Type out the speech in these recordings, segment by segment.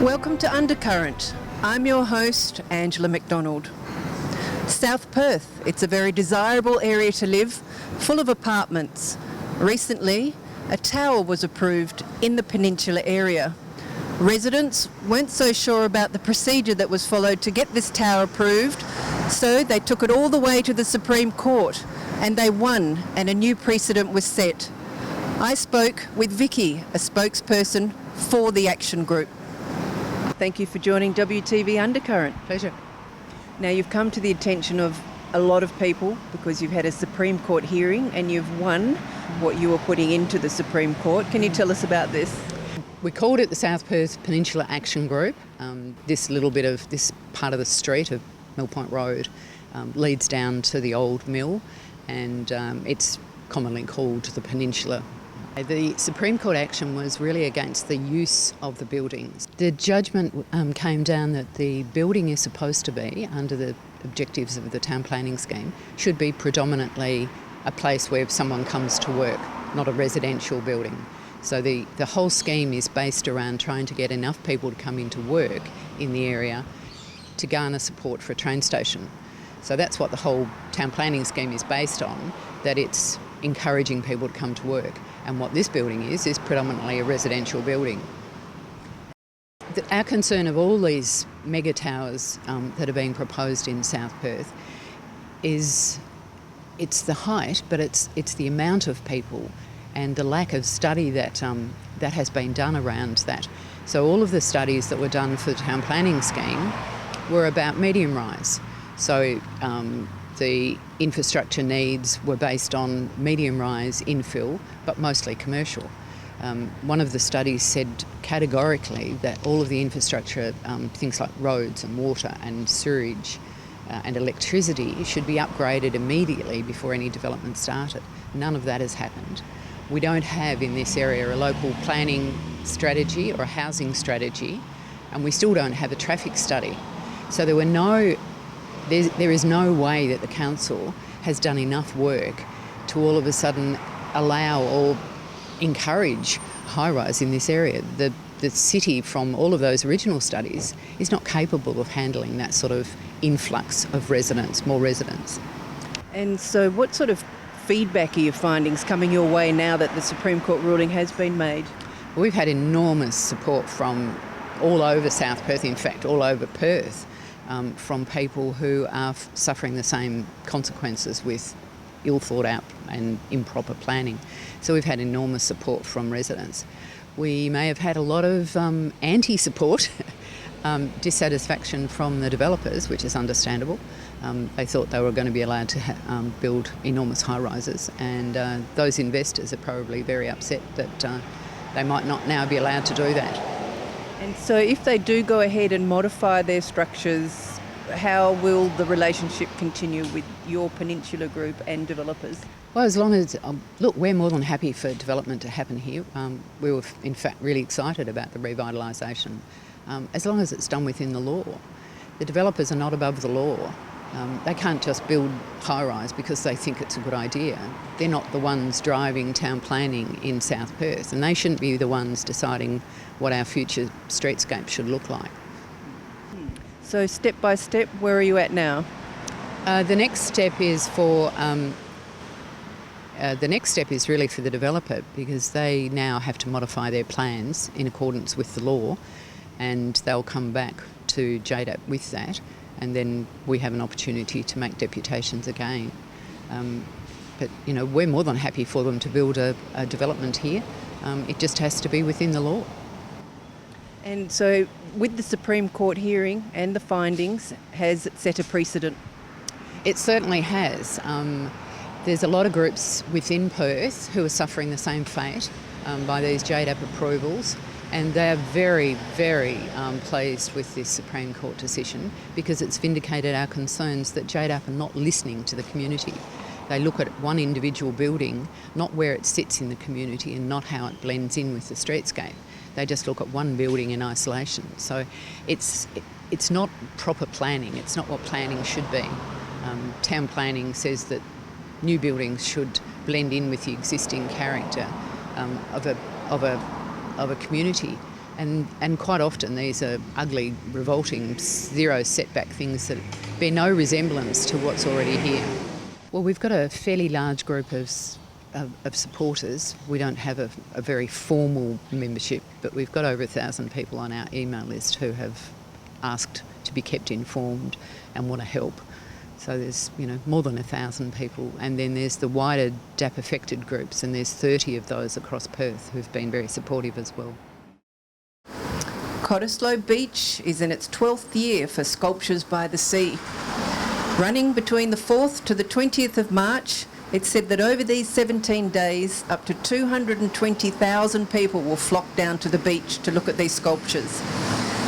Welcome to Undercurrent. I'm your host, Angela McDonald. South Perth, it's a very desirable area to live, full of apartments. Recently, a tower was approved in the Peninsula area. Residents weren't so sure about the procedure that was followed to get this tower approved, so they took it all the way to the Supreme Court, and they won, and a new precedent was set. I spoke with Vicky, a spokesperson for the action group. Thank you for joining WTV Undercurrent. Pleasure. Now, you've come to the attention of a lot of people because you've had a Supreme Court hearing and you've won what you were putting into the Supreme Court. Can you tell us about this? We called it the South Perth Peninsula Action Group. This part of the street of Mill Point Road leads down to the old mill, and it's commonly called the Peninsula. The Supreme Court action was really against the use of the buildings. The judgment came down that the building is supposed to be, under the objectives of the town planning scheme, should be predominantly a place where someone comes to work, not a residential building. So the whole scheme is based around trying to get enough people to come into work in the area to garner support for a train station. So that's what the whole town planning scheme is based on, that it's encouraging people to come to work. And what this building is predominantly a residential building. Our concern of all these mega towers that are being proposed in South Perth is it's the height, but it's the amount of people and the lack of study that has been done around that. So all of the studies that were done for the town planning scheme were about medium rise. So the infrastructure needs were based on medium rise infill, but mostly commercial. One of the studies said categorically that all of the infrastructure, things like roads and water and sewage and electricity, should be upgraded immediately before any development started. None of that has happened. We don't have in this area a local planning strategy or a housing strategy, and we still don't have a traffic study. So there is no way that the council has done enough work to all of a sudden allow or encourage high-rise in this area. The city, from all of those original studies, is not capable of handling that sort of influx of residents, more residents. And so what sort of feedback are your findings coming your way now that the Supreme Court ruling has been made? We've had enormous support from all over South Perth, in fact all over Perth, from people who are suffering the same consequences with ill thought out and improper planning. So we've had enormous support from residents. We may have had a lot of anti-support, dissatisfaction from the developers, which is understandable. They thought they were going to be allowed to build enormous high-rises, and those investors are probably very upset that they might not now be allowed to do that. And so if they do go ahead and modify their structures, how will the relationship continue with your Peninsula group and developers? Well, as long as, we're more than happy for development to happen here. We were, in fact, really excited about the revitalisation, as long as it's done within the law. The developers are not above the law. They can't just build high-rise because they think it's a good idea. They're not the ones driving town planning in South Perth, and they shouldn't be the ones deciding what our future streetscape should look like. So step by step, where are you at now? The next step is really for the developer, because they now have to modify their plans in accordance with the law, and they'll come back to JDAP with that, and then we have an opportunity to make deputations again. But we're more than happy for them to build a development here. It just has to be within the law. And so with the Supreme Court hearing and the findings, has it set a precedent? It certainly has. There's a lot of groups within Perth who are suffering the same fate by these JDAP approvals, and they're very, very pleased with this Supreme Court decision, because it's vindicated our concerns that JDAP are not listening to the community. They look at one individual building, not where it sits in the community and not how it blends in with the streetscape. They just look at one building in isolation. So it's not proper planning. It's not what planning should be. Town planning says that new buildings should blend in with the existing character of a community. And quite often these are ugly, revolting, zero setback things that bear no resemblance to what's already here. Well, we've got a fairly large group of supporters. We don't have a very formal membership, but we've got over 1,000 people on our email list who have asked to be kept informed and want to help. So there's, more than 1,000 people. And then there's the wider DAP affected groups, and there's 30 of those across Perth who've been very supportive as well. Cottesloe Beach is in its 12th year for Sculptures by the Sea. Running between the 4th to the 20th of March, it's said that over these 17 days, up to 220,000 people will flock down to the beach to look at these sculptures.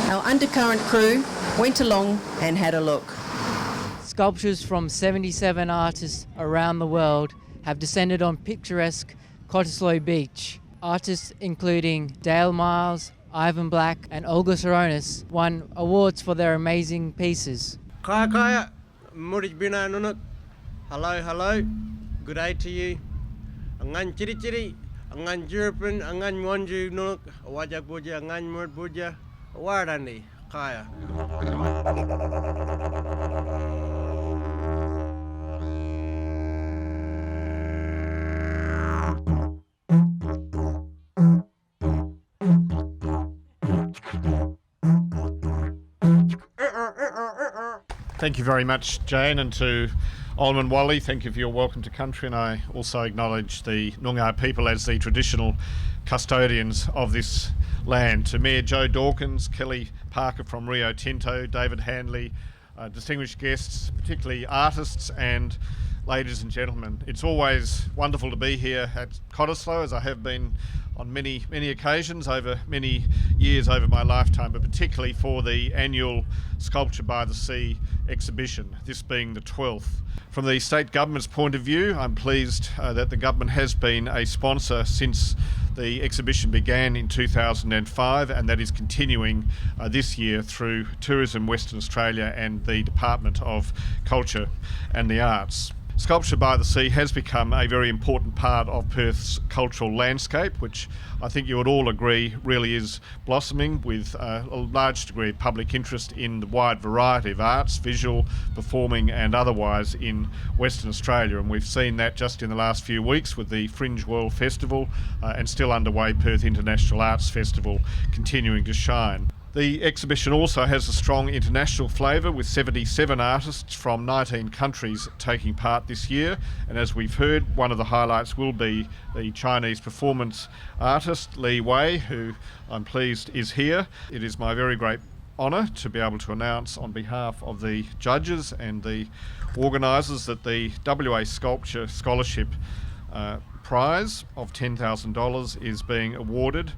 Our Undercurrent crew went along and had a look. Sculptures from 77 artists around the world have descended on picturesque Cottesloe Beach. Artists including Dale Miles, Ivan Black and Olga Saronis won awards for their amazing pieces. Kaya, murid bina nunuk. Hello. Good day to you. Angan ciri-ciri, angan Jurpen, angan Monju nunuk, wajak buja, angan murid buja, warani, kaya. Thank you very much, Jane, and to Olman Wally, thank you for your welcome to country, and I also acknowledge the Noongar people as the traditional custodians of this land. To Mayor Joe Dawkins, Kelly Parker from Rio Tinto, David Handley, distinguished guests, particularly artists and ladies and gentlemen. It's always wonderful to be here at Cottesloe, as I have been on many occasions over many years over my lifetime, but particularly for the annual Sculpture by the Sea exhibition, this being the 12th. From the state government's point of view, I'm pleased that the government has been a sponsor since the exhibition began in 2005, and that is continuing this year through Tourism Western Australia and the Department of Culture and the Arts. Sculpture by the Sea has become a very important part of Perth's cultural landscape, which I think you would all agree really is blossoming, with a large degree of public interest in the wide variety of arts, visual, performing and otherwise in Western Australia. And we've seen that just in the last few weeks with the Fringe World Festival and still underway Perth International Arts Festival continuing to shine. The exhibition also has a strong international flavour, with 77 artists from 19 countries taking part this year. And as we've heard, one of the highlights will be the Chinese performance artist Li Wei, who I'm pleased is here. It is my very great honour to be able to announce on behalf of the judges and the organisers that the WA Sculpture Scholarship prize of $10,000 is being awarded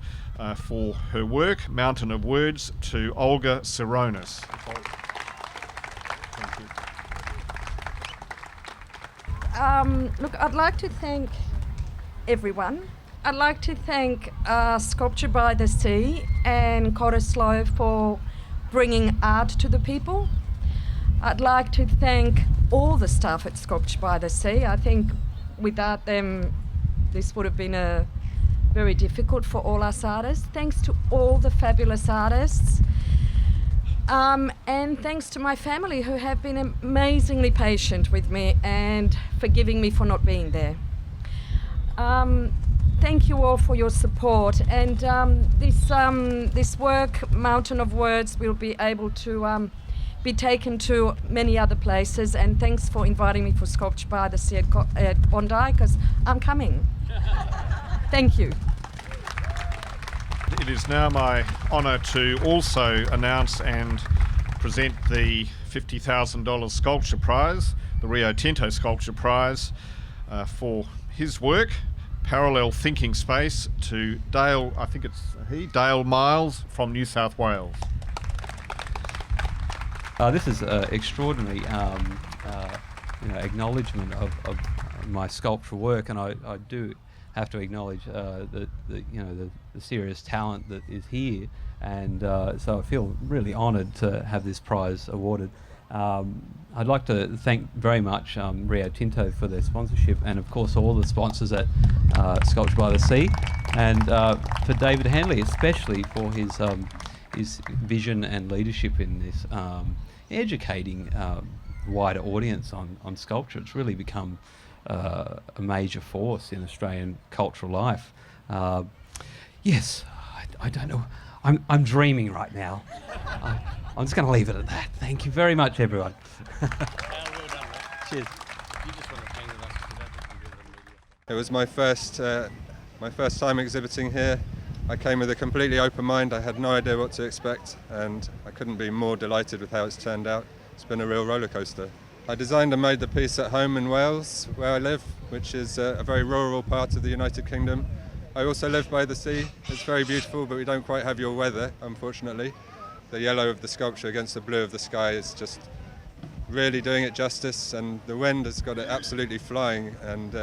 for her work, Mountain of Words, to Olga Saronis. Look, I'd like to thank everyone. I'd like to thank Sculpture by the Sea and Cottesloe for bringing art to the people. I'd like to thank all the staff at Sculpture by the Sea. I think without them, this would have been very difficult for all us artists. Thanks to all the fabulous artists. And thanks to my family, who have been amazingly patient with me and forgiving me for not being there. Thank you all for your support. And this work, Mountain of Words, will be able to be taken to many other places. And thanks for inviting me for Sculpture by the Sea at Bondi, because I'm coming. Thank you. It is now my honour to also announce and present the $50,000 Sculpture Prize, the Rio Tinto Sculpture Prize, for his work, Parallel Thinking Space, to Dale, I think it's Dale Miles from New South Wales. This is extraordinary acknowledgement of my sculptural work, and I do have to acknowledge the serious talent that is here, and so I feel really honoured to have this prize awarded. I'd like to thank very much Rio Tinto for their sponsorship, and of course all the sponsors at Sculpture by the Sea, and for David Hanley especially for his vision and leadership in this, educating wider audience on sculpture. It's really become a major force in Australian cultural life. Yes, I don't know. I'm dreaming right now. I'm just going to leave it at that. Thank you very much, everyone. Cheers. It was my first time exhibiting here. I came with a completely open mind. I had no idea what to expect, and I couldn't be more delighted with how it's turned out. It's been a real roller coaster. I designed and made the piece at home in Wales, where I live, which is a very rural part of the United Kingdom. I also live by the sea. It's very beautiful, but we don't quite have your weather, unfortunately. The yellow of the sculpture against the blue of the sky is just really doing it justice, and the wind has got it absolutely flying, and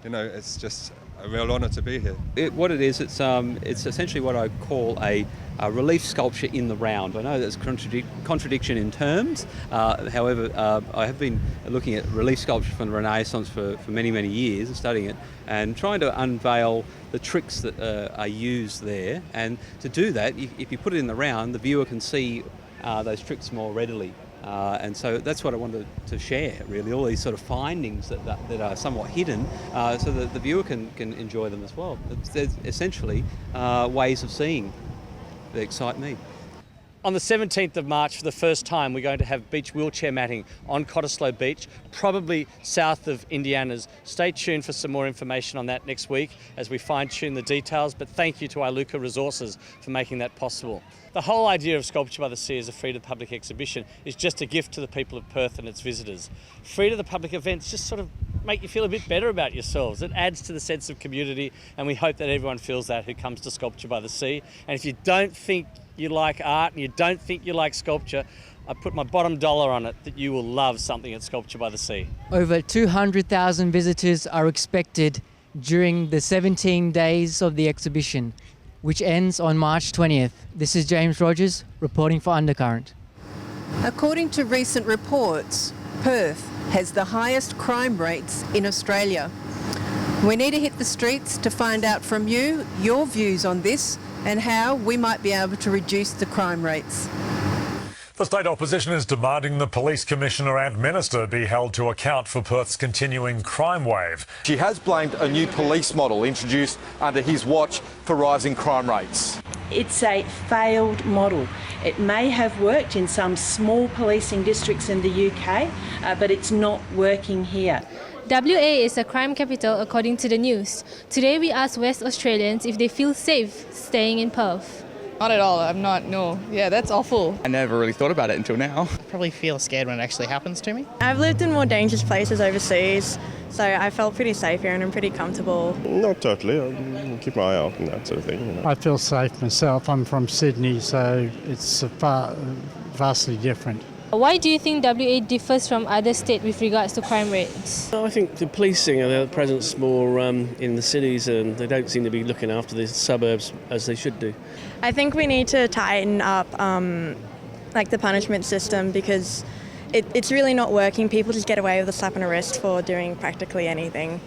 it's just a real honour to be here. What it is, it's essentially what I call a relief sculpture in the round. I know that's contradiction in terms. However, I have been looking at relief sculpture from the Renaissance for many, many years and studying it and trying to unveil the tricks that are used there. And to do that, if you put it in the round, the viewer can see those tricks more readily. And so that's what I wanted to share, really, all these sort of findings that are somewhat hidden, so that the viewer can enjoy them as well. There's essentially ways of seeing that excite me. On the 17th of March, for the first time, we're going to have beach wheelchair matting on Cottesloe Beach, probably south of Indiana's. Stay tuned for some more information on that next week as we fine-tune the details, but thank you to Iluka Resources for making that possible. The whole idea of Sculpture by the Sea as a free-to-the-public exhibition is just a gift to the people of Perth and its visitors. Free-to-the-public events just sort of make you feel a bit better about yourselves. It adds to the sense of community, and we hope that everyone feels that who comes to Sculpture by the Sea. And if you don't think you like art and you don't think you like sculpture, I put my bottom dollar on it that you will love something at Sculpture by the Sea. Over 200,000 visitors are expected during the 17 days of the exhibition, which ends on March 20th. This is James Rogers reporting for Undercurrent. According to recent reports, Perth has the highest crime rates in Australia. We need to hit the streets to find out from you your views on this and how we might be able to reduce the crime rates. The state opposition is demanding the police commissioner and minister be held to account for Perth's continuing crime wave. She has blamed a new police model introduced under his watch for rising crime rates. It's a failed model. It may have worked in some small policing districts in the UK, but it's not working here. WA is a crime capital according to the news. Today we asked West Australians if they feel safe staying in Perth. Not at all, I'm not, no. Yeah, that's awful. I never really thought about it until now. I probably feel scared when it actually happens to me. I've lived in more dangerous places overseas, so I felt pretty safe here and I'm pretty comfortable. Not totally, I'll keep my eye out and that sort of thing. I feel safe myself. I'm from Sydney, so it's vastly different. Why do you think WA differs from other states with regards to crime rates? I think the policing and their presence more in the cities, and they don't seem to be looking after the suburbs as they should do. I think we need to tighten up the punishment system because it's really not working. People just get away with a slap on the wrist for doing practically anything.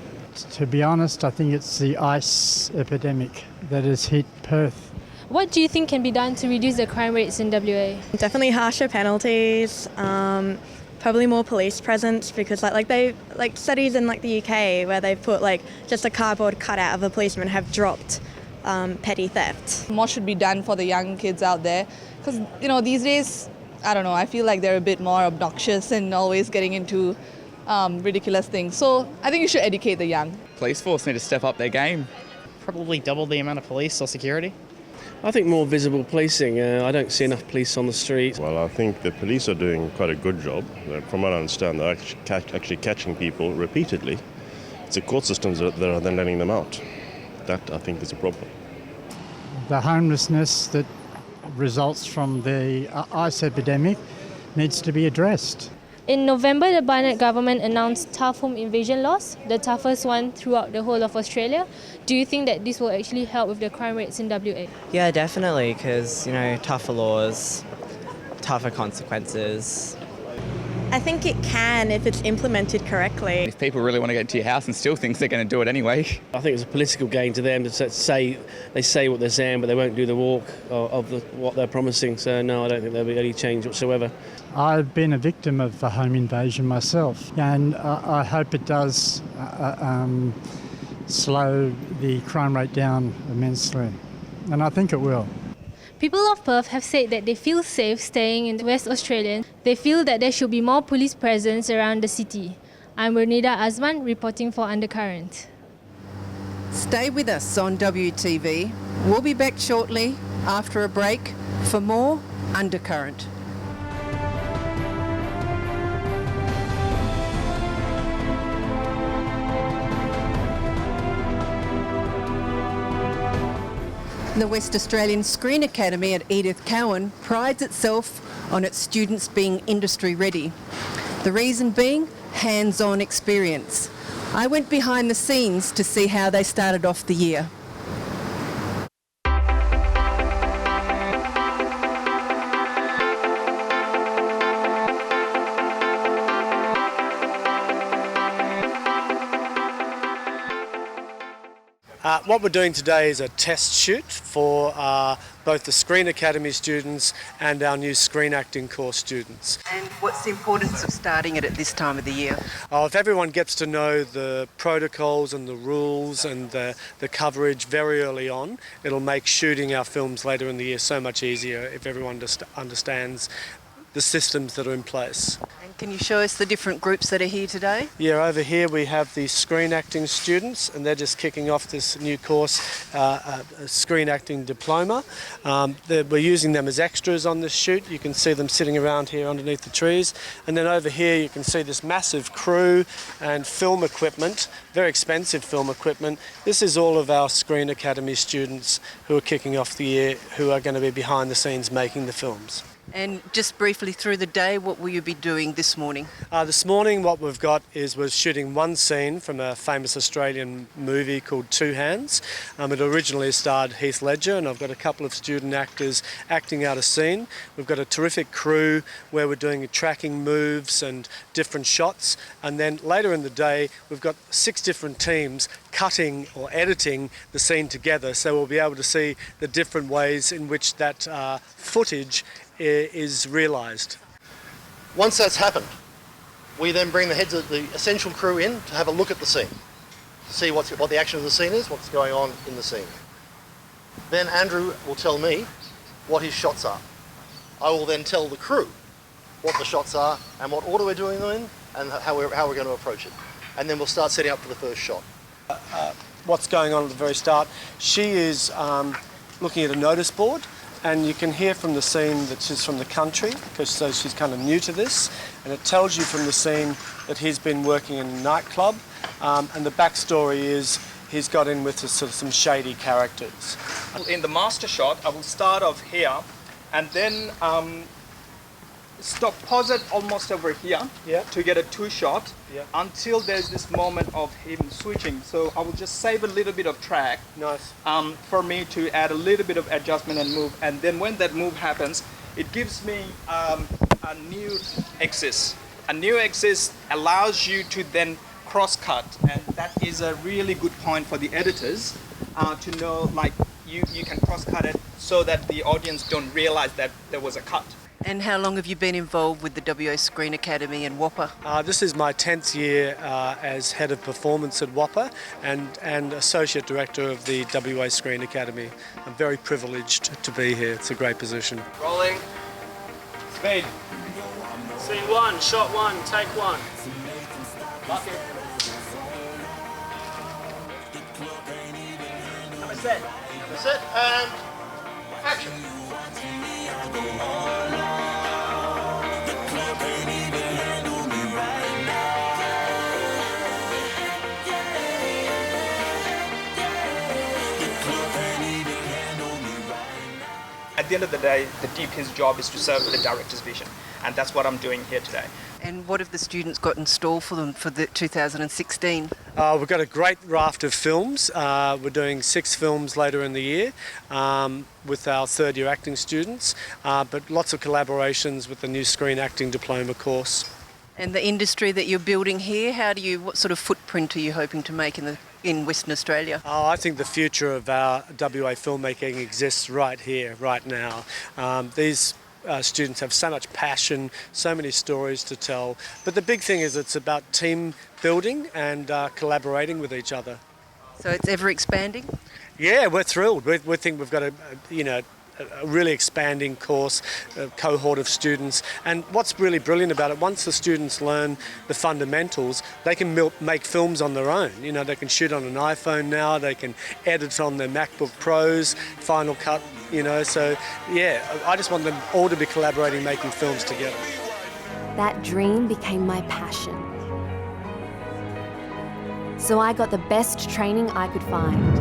To be honest, I think it's the ice epidemic that has hit Perth. What do you think can be done to reduce the crime rates in WA? Definitely harsher penalties, probably more police presence because like studies in the UK where they've put just a cardboard cutout of a policeman have dropped petty theft. More should be done for the young kids out there because these days, I don't know, I feel like they're a bit more obnoxious and always getting into ridiculous things. So I think you should educate the young. Police force need to step up their game. Probably double the amount of police or security. I think more visible policing. I don't see enough police on the street. Well, I think the police are doing quite a good job. From what I understand, they're actually catching people repeatedly. It's the court systems that are then letting them out. That, I think, is a problem. The homelessness that results from the ice epidemic needs to be addressed. In November, the Barnett government announced tough home invasion laws, the toughest one throughout the whole of Australia. Do you think that this will actually help with the crime rates in WA? Yeah, definitely, because, tougher laws, tougher consequences. I I think it can if it's implemented correctly. If people really want to get to your house and steal things, they're going to do it anyway. I think it's a political gain to them to say they say what they're saying, but they won't do the walk of what they're promising. So no, I don't think there'll be any change whatsoever. I've been a victim of a home invasion myself, and I hope it does slow the crime rate down immensely, and I think it will. People of Perth have said that they feel safe staying in West Australia. They feel that there should be more police presence around the city. I'm Renida Azman reporting for Undercurrent. Stay with us on WTV. We'll be back shortly after a break for more Undercurrent. The West Australian Screen Academy at Edith Cowan prides itself on its students being industry ready. The reason being hands-on experience. I went behind the scenes to see how they started off the year. What we're doing today is a test shoot for both the Screen Academy students and our new Screen Acting course students. And what's the importance of starting it at this time of the year? If everyone gets to know the protocols and the rules and the coverage very early on, it'll make shooting our films later in the year so much easier if everyone just understands the systems that are in place. And can you show us the different groups that are here today? Yeah, over here we have the Screen Acting students, and they're just kicking off this new course, a Screen Acting Diploma. We're using them as extras on this shoot. You can see them sitting around here underneath the trees. And then over here you can see this massive crew and film equipment, very expensive film equipment. This is all of our Screen Academy students who are kicking off the year, who are going to be behind the scenes making the films. And just briefly through the day, what will you be doing this morning? This morning what we've got is we're shooting one scene from a famous Australian movie called Two Hands. It originally starred Heath Ledger, and I've got a couple of student actors acting out a scene. We've got a terrific crew where we're doing tracking moves and different shots, and then later in the day we've got 6 different teams cutting or editing the scene together, so we'll be able to see the different ways in which that footage is realised. Once that's happened, we then bring the heads of the essential crew in to have a look at the scene, to see what the action of the scene is, what's going on in the scene. Then Andrew will tell me what his shots are. I will then tell the crew what the shots are and what order we're doing them in and how we're going to approach it. And then we'll start setting up for the first shot. What's going on at the very start, she is looking at a notice board, and you can hear from the scene that she's from the country, because so she's kind of new to this, and it tells you from the scene that he's been working in a nightclub, and the backstory is he's got in with sort of some shady characters. In the master shot, I will start off here and then pause it almost over here to get a 2-shot until there's this moment of him switching. So I will just save a little bit of track for me to add a little bit of adjustment and move. And then when that move happens, it gives me a new axis. A new axis allows you to then cross-cut, and that is a really good point for the editors to know, like, you can cross-cut it so that the audience don't realize that there was a cut. And how long have you been involved with the WA Screen Academy and WAPA? This is my 10th year as Head of Performance at WAPA and Associate Director of the WA Screen Academy. I'm very privileged to be here. It's a great position. Rolling. Speed. Scene 1, shot 1, take 1. Lock it. That's it. That's it. And action. At the end of the day, the DP's job is to serve the director's vision, and that's what I'm doing here today. And what have the students got in store for them for the 2016? We've got a great raft of films. We're doing 6 films later in the year with our third-year acting students, but lots of collaborations with the new Screen Acting Diploma course. And the industry that you're building here, what sort of footprint are you hoping to make in Western Australia? Oh, I think the future of our WA filmmaking exists right here, right now. These students have so much passion, so many stories to tell. But the big thing is it's about team building and collaborating with each other. So it's ever expanding? Yeah, we're thrilled. We think we've got a really expanding course, cohort of students. And what's really brilliant about it, once the students learn the fundamentals, they can make films on their own. You know, they can shoot on an iPhone now, they can edit on their MacBook Pros, Final Cut, so yeah, I just want them all to be collaborating, making films together. That dream became my passion. So I got the best training I could find.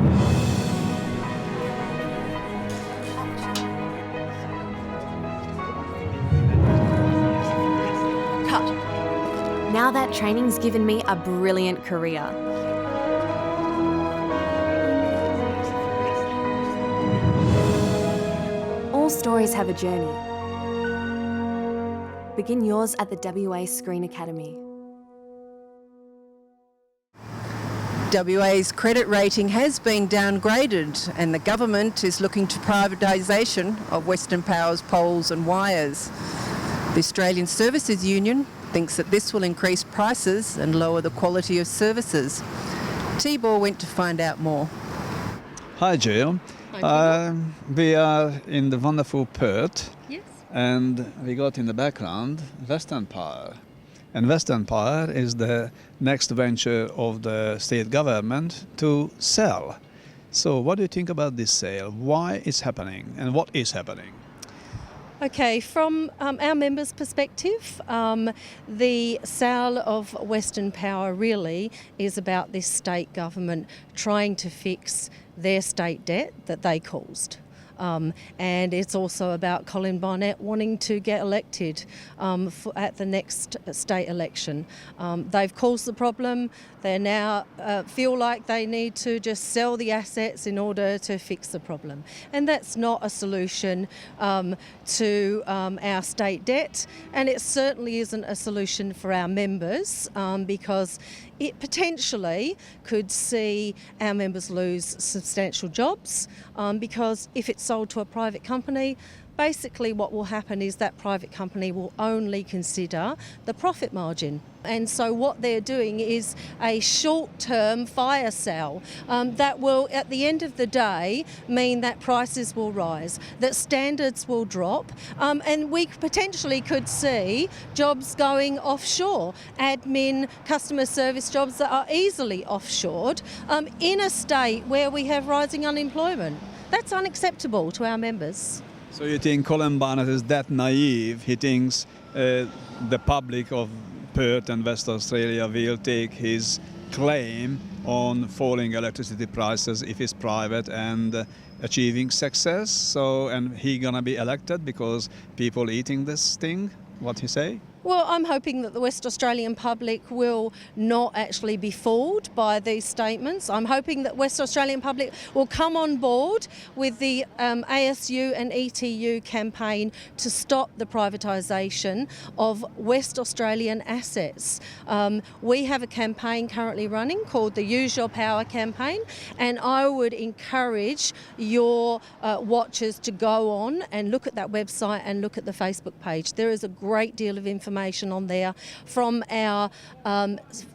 Now that training's given me a brilliant career. All stories have a journey. Begin yours at the WA Screen Academy. WA's credit rating has been downgraded and the government is looking to privatisation of Western Power's poles and wires. The Australian Services Union thinks that this will increase prices and lower the quality of services. Tibor went to find out more. Hi, Jill. We are in the wonderful Perth. Yes. And we got in the background Western Power. And Western Power is the next venture of the state government to sell. So what do you think about this sale? Why it's happening and what is happening? Okay, from our members' perspective, the sale of Western Power really is about this state government trying to fix their state debt that they caused. And it's also about Colin Barnett wanting to get elected at the next state election. They've caused the problem. They now feel like they need to just sell the assets in order to fix the problem. And that's not a solution to our state debt, and it certainly isn't a solution for our members because it potentially could see our members lose substantial jobs because if it's sold to a private company, basically what will happen is that private company will only consider the profit margin. And so what they're doing is a short-term fire sale that will, at the end of the day, mean that prices will rise, that standards will drop, and we potentially could see jobs going offshore, admin, customer service jobs that are easily offshored in a state where we have rising unemployment. That's unacceptable to our members. So you think Colin Barnett is that naive? He thinks the public of Perth and West Australia will take his claim on falling electricity prices if it's private and achieving success. So, and he gonna be elected because people eating this thing, what he say? Well, I'm hoping that the West Australian public will not actually be fooled by these statements. I'm hoping that West Australian public will come on board with the ASU and ETU campaign to stop the privatisation of West Australian assets. We have a campaign currently running called the Use Your Power campaign, and I would encourage your watchers to go on and look at that website and look at the Facebook page. There is a great deal of information on there from our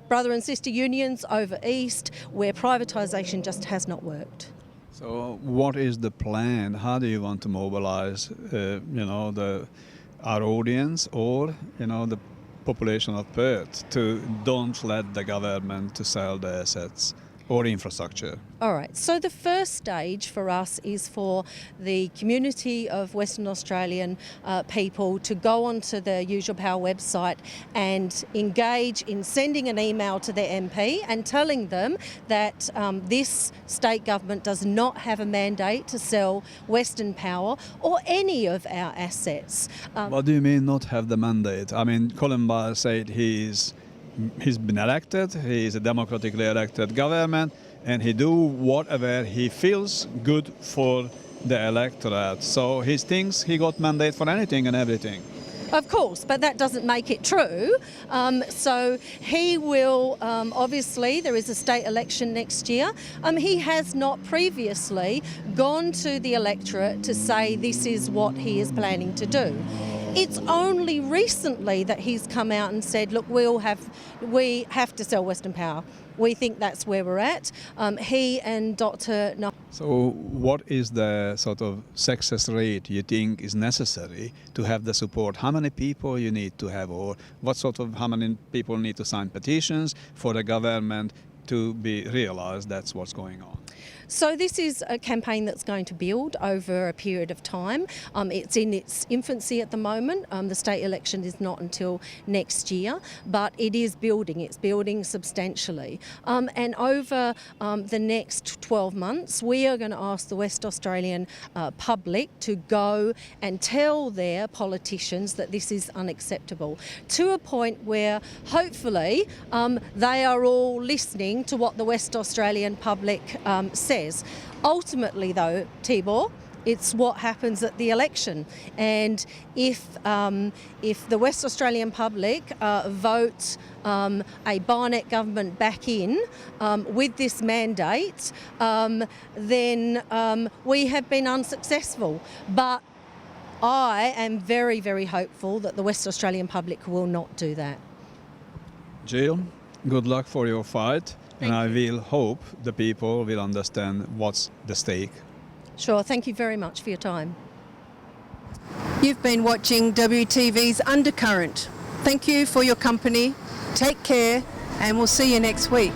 brother and sister unions over east where privatisation just has not worked. So what is the plan? How do you want to mobilise our audience or the population of Perth to don't let the government to sell the assets or infrastructure? All right, so the first stage for us is for the community of Western Australian people to go onto the Use Your Power website and engage in sending an email to their MP and telling them that this state government does not have a mandate to sell Western Power or any of our assets. What do you mean not have the mandate? I mean, Colin Barr said he's been elected, he is a democratically elected government, and he do whatever he feels good for the electorate. So he thinks he got mandate for anything and everything. Of course, but that doesn't make it true. So he will, obviously, there is a state election next year. He has not previously gone to the electorate to say this is what he is planning to do. It's only recently that he's come out and said, look, we have to sell Western Power. We think that's where we're at. He and Dr. So what is the sort of success rate you think is necessary to have the support? How many people you need to have, or how many people need to sign petitions for the government to be realised that's what's going on? So this is a campaign that's going to build over a period of time. It's in its infancy at the moment. The state election is not until next year, but it is building. It's building substantially. And over the next 12 months, we are going to ask the West Australian public to go and tell their politicians that this is unacceptable, to a point where hopefully they are all listening to what the West Australian public says. Ultimately, though, Tibor, it's what happens at the election, and if the West Australian public vote a Barnett government back in with this mandate, then we have been unsuccessful. But I am very, very hopeful that the West Australian public will not do that. Jill, good luck for your fight. And I will hope the people will understand what's the stake. Sure, thank you very much for your time. You've been watching WTV's Undercurrent. Thank you for your company. Take care, and we'll see you next week.